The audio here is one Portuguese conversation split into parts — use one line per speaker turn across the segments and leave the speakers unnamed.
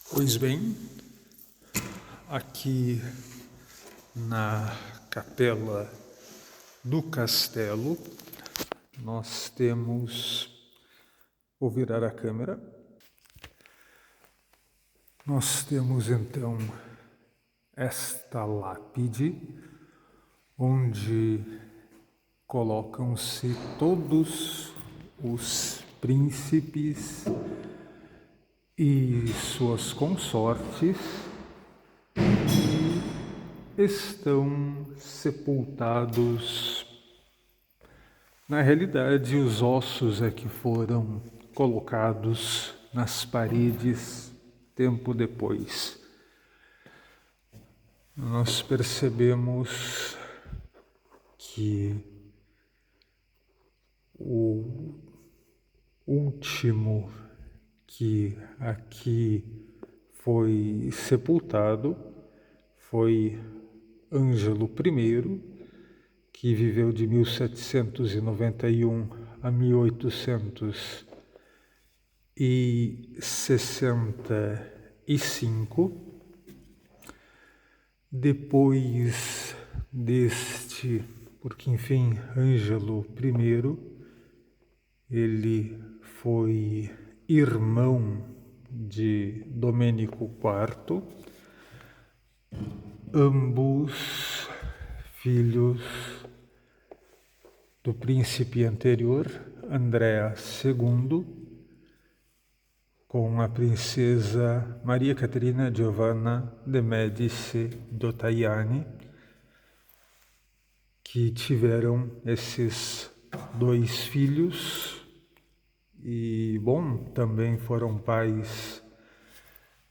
Pois bem, aqui na capela do castelo, nós temos, vou virar a câmera, nós temos então esta lápide, onde colocam-se todos os príncipes e suas consortes estão sepultados. Na realidade, os ossos é que foram colocados nas paredes tempo depois. Nós percebemos que o último que aqui foi sepultado foi Ângelo I, que viveu de 1791 a 1865. Depois deste, porque enfim, Ângelo I, ele foi irmão de Domênico IV, ambos filhos do príncipe anterior, Andrea II, com a princesa Maria Caterina Giovanna de Medici Dottaiani, que tiveram esses dois filhos e, bom, também foram pais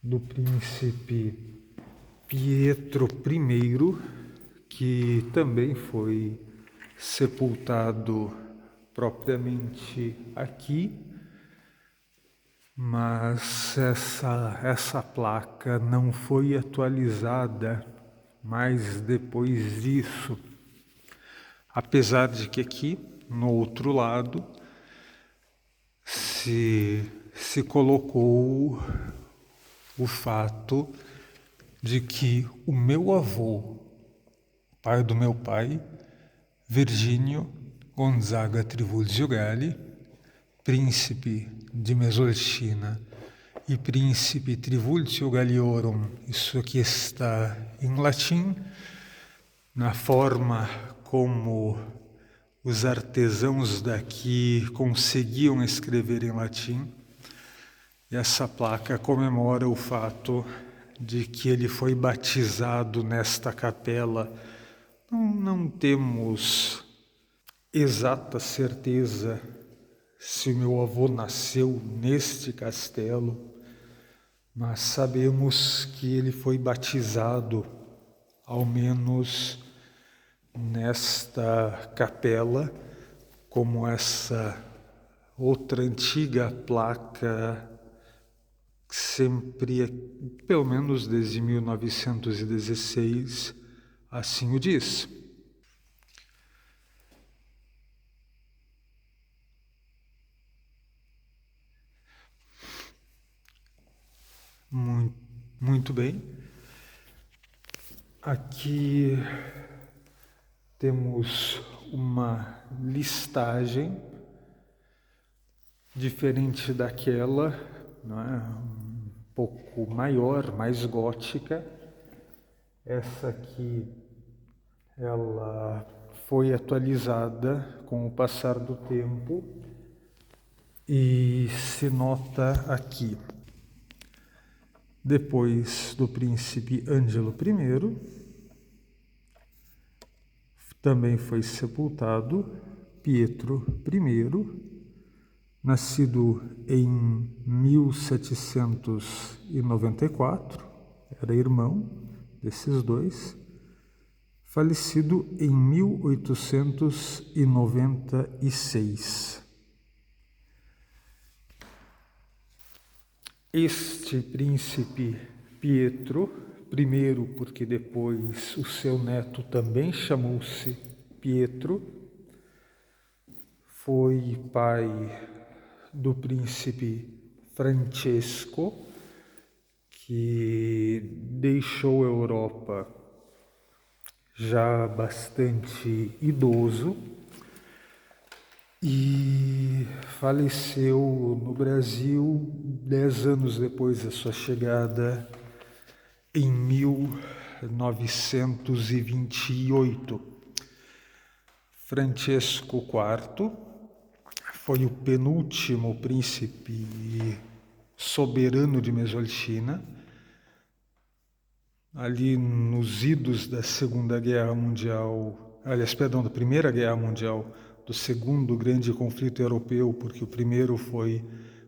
do príncipe Pietro I, que também foi sepultado propriamente aqui, mas essa placa não foi atualizada mais depois disso, apesar de que aqui, no outro lado, se colocou o fato de que o meu avô, pai do meu pai, Virgínio Gonzaga Trivulzio Galli, príncipe de Mesolcina e príncipe Trivulzio Galliorum, isso aqui está em latim, na forma como os artesãos daqui conseguiam escrever em latim. E essa placa comemora o fato de que ele foi batizado nesta capela. Não temos exata certeza se o meu avô nasceu neste castelo, mas sabemos que ele foi batizado, ao menos nesta capela, como essa outra antiga placa, sempre, pelo menos desde 1916, assim o diz. Muito bem. Aqui temos uma listagem diferente daquela, não é? Um pouco maior, mais gótica. Essa aqui, ela foi atualizada com o passar do tempo e se nota aqui. Depois do príncipe Ângelo I, também foi sepultado Pietro I, nascido em 1794, era irmão desses dois, falecido em 1896. Este príncipe Pietro I, porque depois o seu neto também chamou-se Pietro, foi pai do príncipe Francesco, que deixou a Europa já bastante idoso e faleceu no Brasil 10 anos depois da sua chegada, em 1928. Francesco IV foi o penúltimo príncipe soberano de Mesolchina. Ali nos idos da Segunda Guerra Mundial, da Primeira Guerra Mundial, do segundo grande conflito europeu, porque o primeiro foi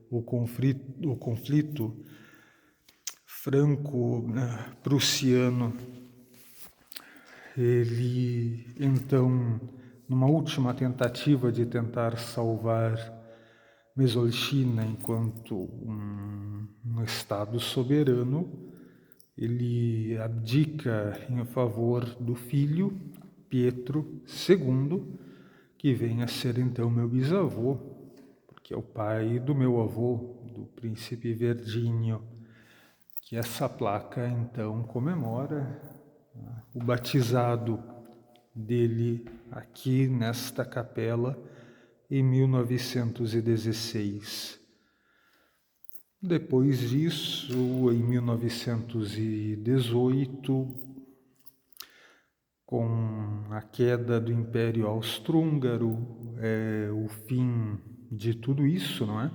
o conflito franco-prussiano. Ele, então, numa última tentativa de tentar salvar Mesolchina enquanto um estado soberano, ele abdica em favor do filho, Pietro II, que vem a ser então meu bisavô, porque é o pai do meu avô, do príncipe Verdinho, que essa placa então comemora o batizado dele aqui nesta capela em 1916. Depois disso, em 1918, com a queda do Império Austro-Húngaro, o fim de tudo isso, não é?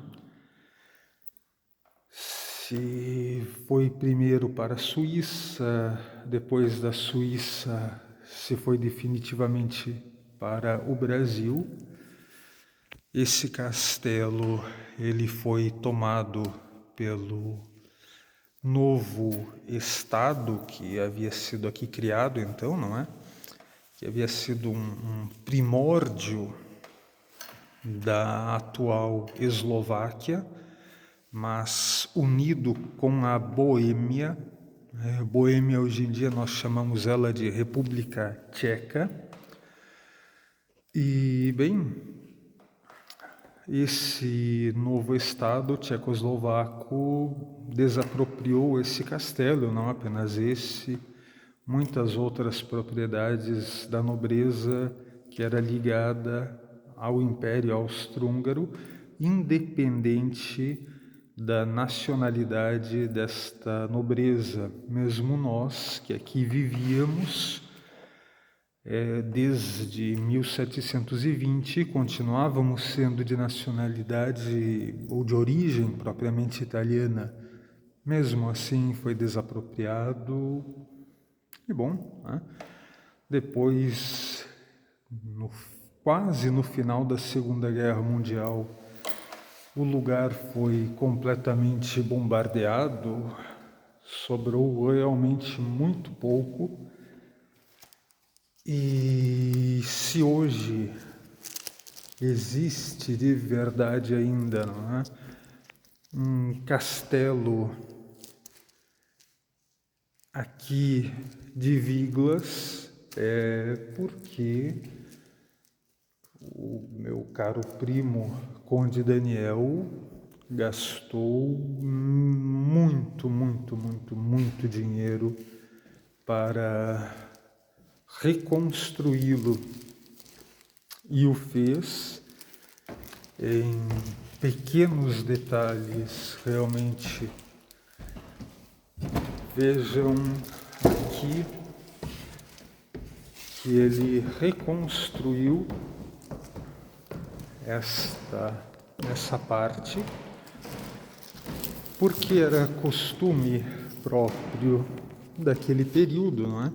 Se foi primeiro para a Suíça, depois da Suíça se foi definitivamente para o Brasil. Esse castelo, ele foi tomado pelo novo Estado que havia sido aqui criado, então, não é? Que havia sido um primórdio da atual Eslováquia, mas unido com a Boêmia. Boêmia, hoje em dia, nós chamamos ela de República Tcheca. E, bem, esse novo Estado tchecoslovaco desapropriou esse castelo, não apenas esse, muitas outras propriedades da nobreza que era ligada ao Império Austro-Húngaro, independente da nacionalidade desta nobreza. Mesmo nós, que aqui vivíamos, desde 1720, continuávamos sendo de nacionalidade ou de origem propriamente italiana. Mesmo assim foi desapropriado. E bom, né? Depois, quase no final da Segunda Guerra Mundial, o lugar foi completamente bombardeado, sobrou realmente muito pouco. E se hoje existe de verdade ainda, não é? Um castelo aqui de Viglas, porque o meu caro primo Conde Daniel gastou muito dinheiro para reconstruí-lo, e o fez em pequenos detalhes. Realmente, vejam aqui que ele reconstruiu essa parte, porque era costume próprio daquele período, não é?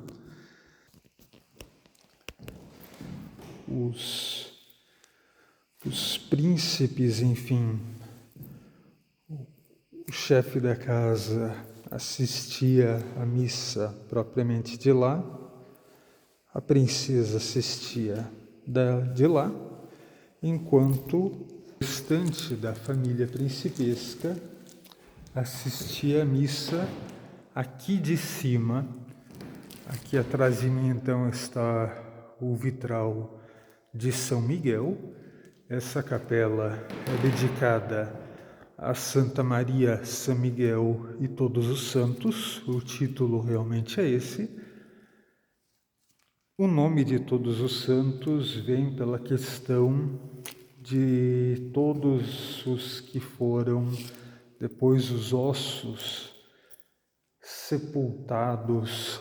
Os príncipes, enfim, o chefe da casa assistia à missa propriamente de lá, a princesa assistia de lá, enquanto o restante da família principesca assistia à missa aqui de cima. Aqui atrás de mim, então, está o vitral de São Miguel. Essa capela é dedicada a Santa Maria, São Miguel e todos os santos. O título realmente é esse. O nome de todos os santos vem pela questão de todos os que foram depois os ossos sepultados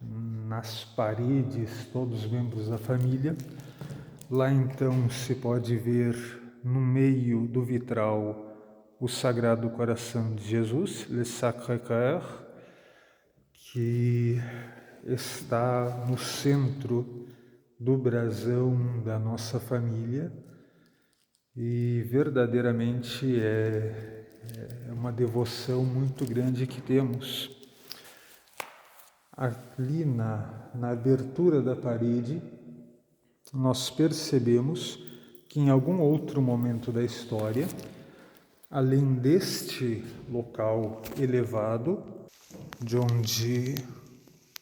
nas paredes, todos os membros da família. Lá então se pode ver no meio do vitral o Sagrado Coração de Jesus, Le Sacré-Cœur, que está no centro do brasão da nossa família e verdadeiramente é uma devoção muito grande que temos. Ali na abertura da parede, nós percebemos que em algum outro momento da história, além deste local elevado, de onde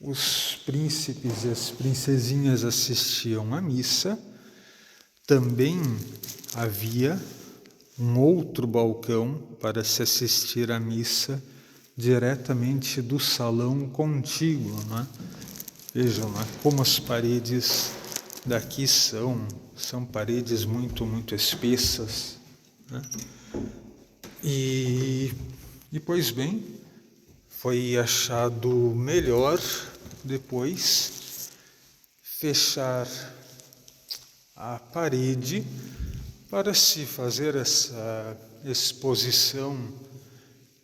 os príncipes e as princesinhas assistiam à missa, também havia um outro balcão para se assistir à missa diretamente do salão contíguo, né? Vejam, né, como as paredes daqui são paredes muito, muito espessas, né? E pois bem, foi achado melhor depois fechar a parede para se fazer essa exposição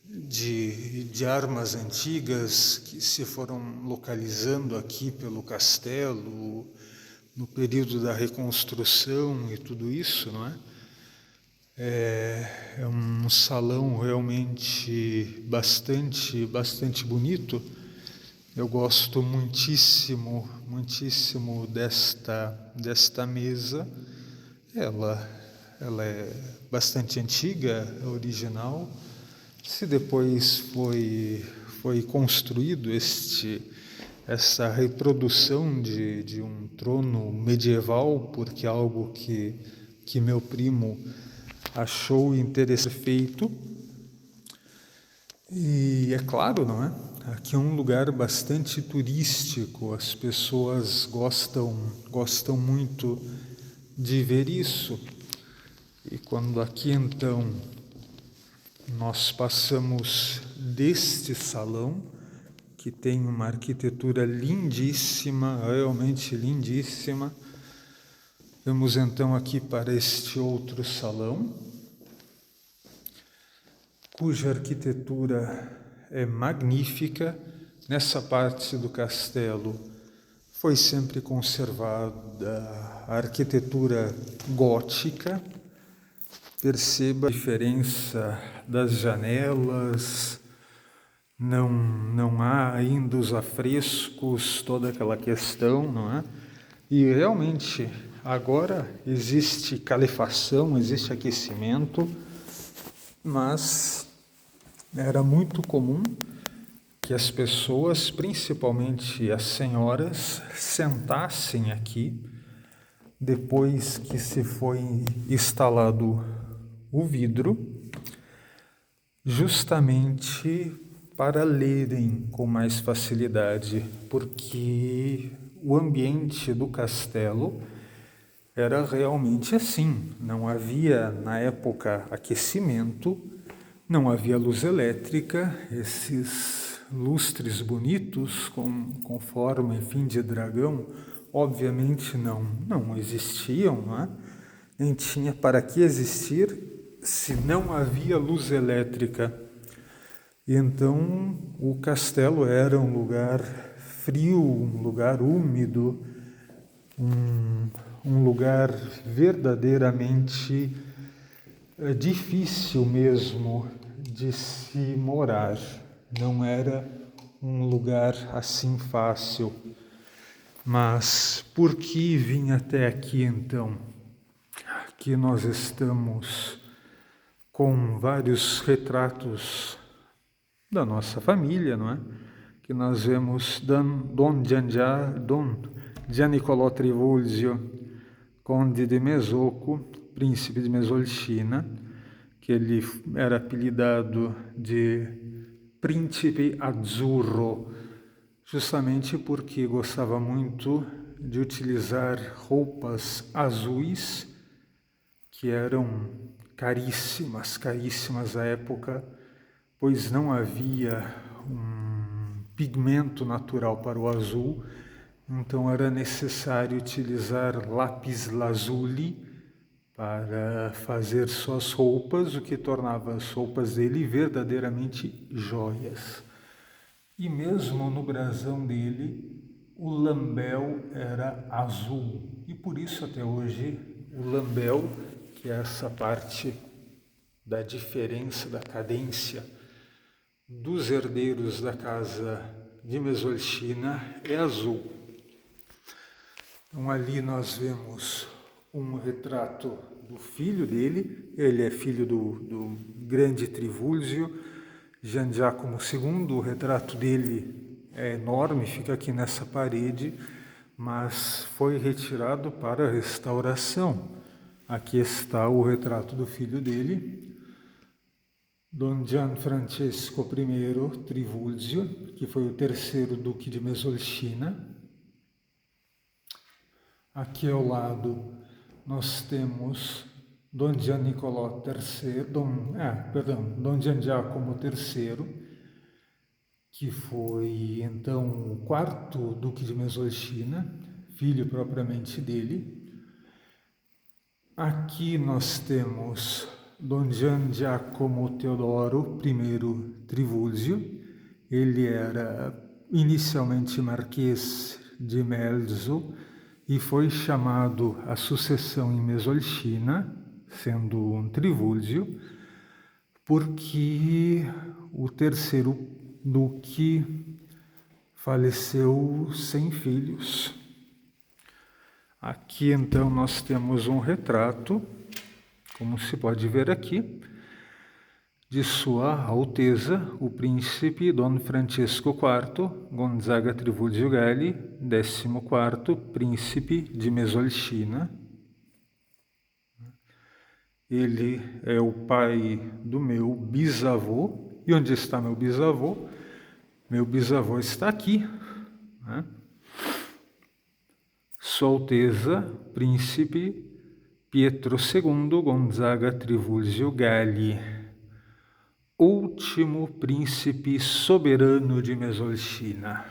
de armas antigas que se foram localizando aqui pelo castelo no período da reconstrução e tudo isso, não é? É um salão realmente bastante bonito. Eu gosto muitíssimo desta mesa. Ela é bastante antiga, original. Se depois foi construído essa reprodução de um trono medieval, porque é algo que meu primo achou interessante feito. E é claro, não é? Aqui é um lugar bastante turístico, as pessoas gostam muito de ver isso. E quando aqui então nós passamos deste salão, que tem uma arquitetura lindíssima, realmente lindíssima, vamos então aqui para este outro salão, cuja arquitetura é magnífica. Nessa parte do castelo foi sempre conservada a arquitetura gótica. Perceba a diferença das janelas, não há ainda os afrescos, toda aquela questão, não é? E realmente agora existe calefação, existe aquecimento, mas era muito comum que as pessoas, principalmente as senhoras, sentassem aqui depois que se foi instalado o vidro, justamente para lerem com mais facilidade, porque o ambiente do castelo era realmente assim. Não havia, na época, aquecimento, não havia luz elétrica, esses lustres bonitos com forma, enfim, de dragão, obviamente não existiam, não é? Nem tinha para que existir se não havia luz elétrica. E então o castelo era um lugar frio, um lugar úmido, um lugar verdadeiramente difícil mesmo de se morar. Não era um lugar assim fácil. Mas por que vim até aqui então? Aqui nós estamos com vários retratos da nossa família, não é? Que nós vemos Dom Giannicolò Trivulzio, conde de Mesocco, príncipe de Mesolcina, que ele era apelidado de Príncipe Azzurro, justamente porque gostava muito de utilizar roupas azuis, que eram caríssimas à época, pois não havia um pigmento natural para o azul, então era necessário utilizar lápis lazuli para fazer suas roupas, o que tornava as roupas dele verdadeiramente joias. E mesmo no brasão dele, o lambel era azul. E por isso até hoje o lambel, que é essa parte da diferença, da cadência dos herdeiros da casa de Mesolchina, é azul. Então ali nós vemos um retrato do filho dele, ele é filho do grande Trivulzio, Gian Giacomo II, o retrato dele é enorme, fica aqui nessa parede, mas foi retirado para restauração. Aqui está o retrato do filho dele, Dom Gianfrancesco I Trivulzio, que foi o terceiro duque de Mesolchina. Aqui ao lado nós temos Dom Gian Nicolò III, Dom Gian Giacomo III, que foi então o quarto duque de Mesolchina, filho propriamente dele. Aqui nós temos Dom Gian Giacomo Teodoro I Trivulzio. Ele era inicialmente marquês de Melzo e foi chamado à sucessão em Mesolchina, sendo um Trivulzio, porque o terceiro duque faleceu sem filhos. Aqui então nós temos um retrato, como se pode ver aqui, de Sua Alteza, o príncipe Dom Francesco IV Gonzaga Trivulzio Gelli, 14º príncipe de Mesolchina. Ele é o pai do meu bisavô. E onde está meu bisavô? Meu bisavô está aqui, né? Sua Alteza, príncipe Pietro II Gonzaga Trivulzio Gelli, último príncipe soberano de Mesolchina.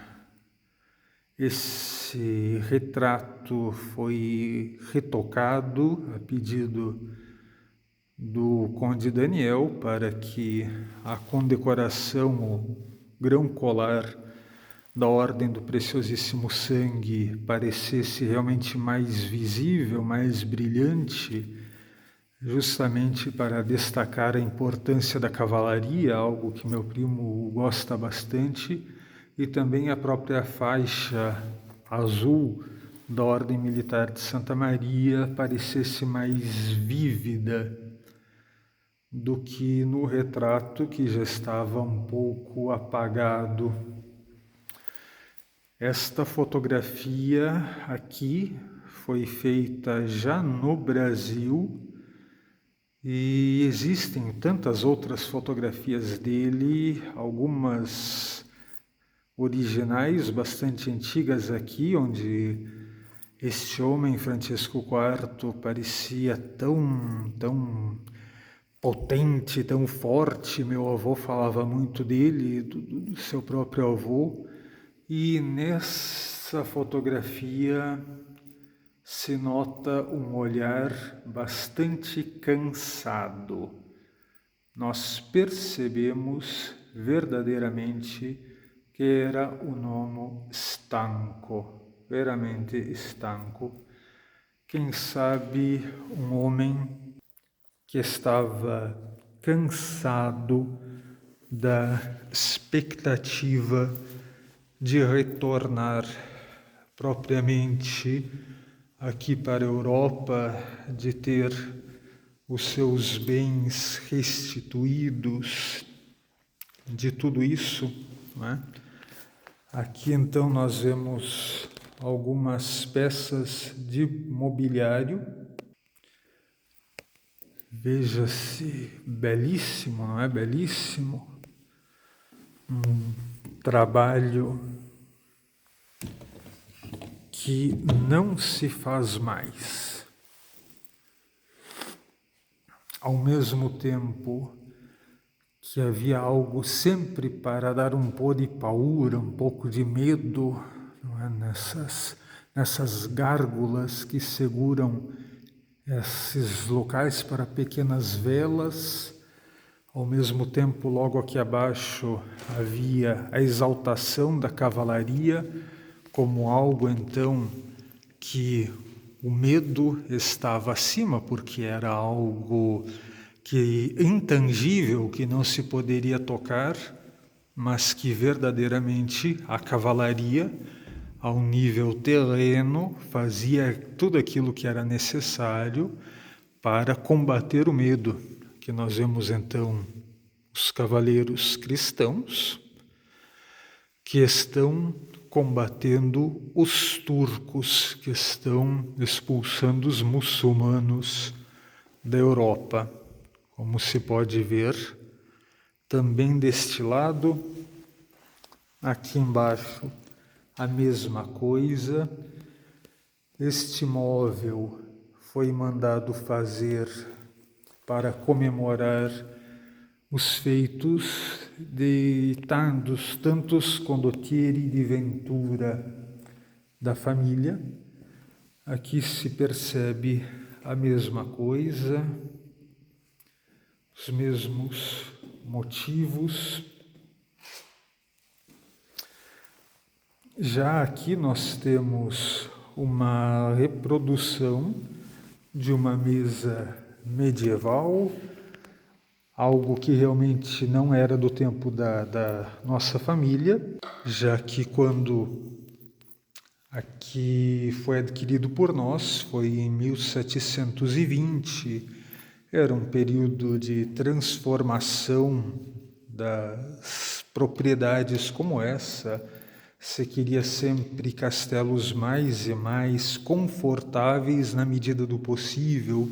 Esse retrato foi retocado a pedido do Conde Daniel para que a condecoração, o grão colar da Ordem do Preciosíssimo Sangue parecesse realmente mais visível, mais brilhante, justamente para destacar a importância da cavalaria, algo que meu primo gosta bastante, e também a própria faixa azul da Ordem Militar de Santa Maria parecesse mais vívida do que no retrato, que já estava um pouco apagado. Esta fotografia aqui foi feita já no Brasil e existem tantas outras fotografias dele, algumas originais, bastante antigas aqui, onde este homem, Francisco IV, parecia tão potente, tão forte. Meu avô falava muito dele, do seu próprio avô. E nessa fotografia se nota um olhar bastante cansado. Nós percebemos verdadeiramente que era um homem estanco, veramente estanco. Quem sabe um homem que estava cansado da expectativa de retornar propriamente aqui para a Europa, de ter os seus bens restituídos, de tudo isso, né? Aqui então nós vemos algumas peças de mobiliário. Veja-se belíssimo, não é belíssimo? Um trabalho que não se faz mais. Ao mesmo tempo que havia algo sempre para dar um pó de paura, um pouco de medo, não é? Nessas gárgulas que seguram esses locais para pequenas velas. Ao mesmo tempo, logo aqui abaixo, havia a exaltação da cavalaria como algo, então, que o medo estava acima, porque era algo que intangível, que não se poderia tocar, mas que verdadeiramente a cavalaria, ao nível terreno, fazia tudo aquilo que era necessário para combater o medo, que nós vemos então os cavaleiros cristãos que estão combatendo os turcos, que estão expulsando os muçulmanos da Europa. Como se pode ver, também deste lado, aqui embaixo, a mesma coisa. Este móvel foi mandado fazer para comemorar os feitos dos tantos condottieri di Ventura da família. Aqui se percebe a mesma coisa, os mesmos motivos. Já aqui nós temos uma reprodução de uma mesa medieval, algo que realmente não era do tempo da nossa família, já que quando aqui foi adquirido por nós foi em 1720, era um período de transformação das propriedades como essa. Se queria sempre castelos mais e mais confortáveis na medida do possível,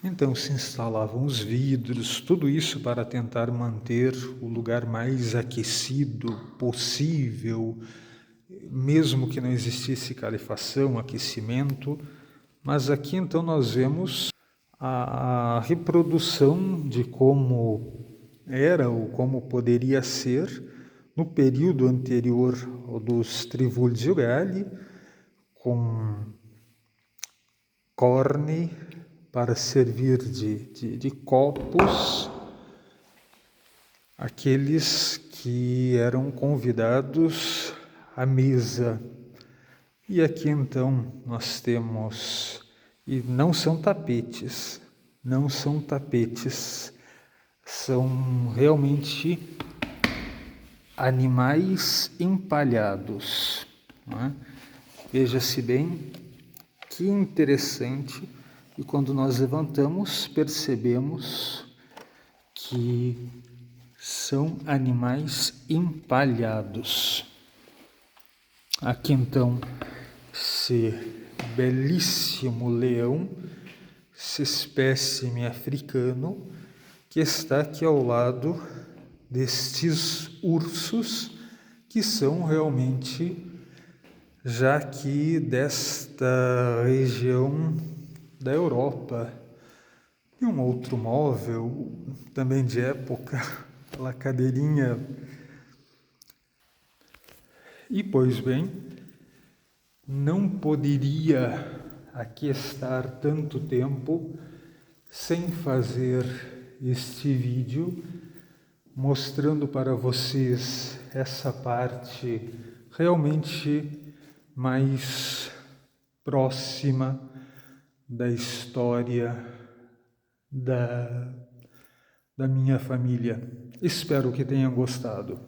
então se instalavam os vidros, tudo isso para tentar manter o lugar mais aquecido possível, mesmo que não existisse calefação, aquecimento. Mas aqui então nós vemos a reprodução de como era ou como poderia ser no período anterior ao dos Trivulzio Galli, com corne para servir de copos, aqueles que eram convidados à mesa. E aqui então nós temos, e não são tapetes, são realmente animais empalhados. Não é? Veja-se bem que interessante, e quando nós levantamos percebemos que são animais empalhados. Aqui então esse belíssimo leão, esse espécime africano que está aqui ao lado destes ursos, que são realmente já aqui desta região da Europa. E um outro móvel, também de época, aquela cadeirinha. E, pois bem, não poderia aqui estar tanto tempo sem fazer este vídeo, mostrando para vocês essa parte realmente mais próxima da história da minha família. Espero que tenham gostado.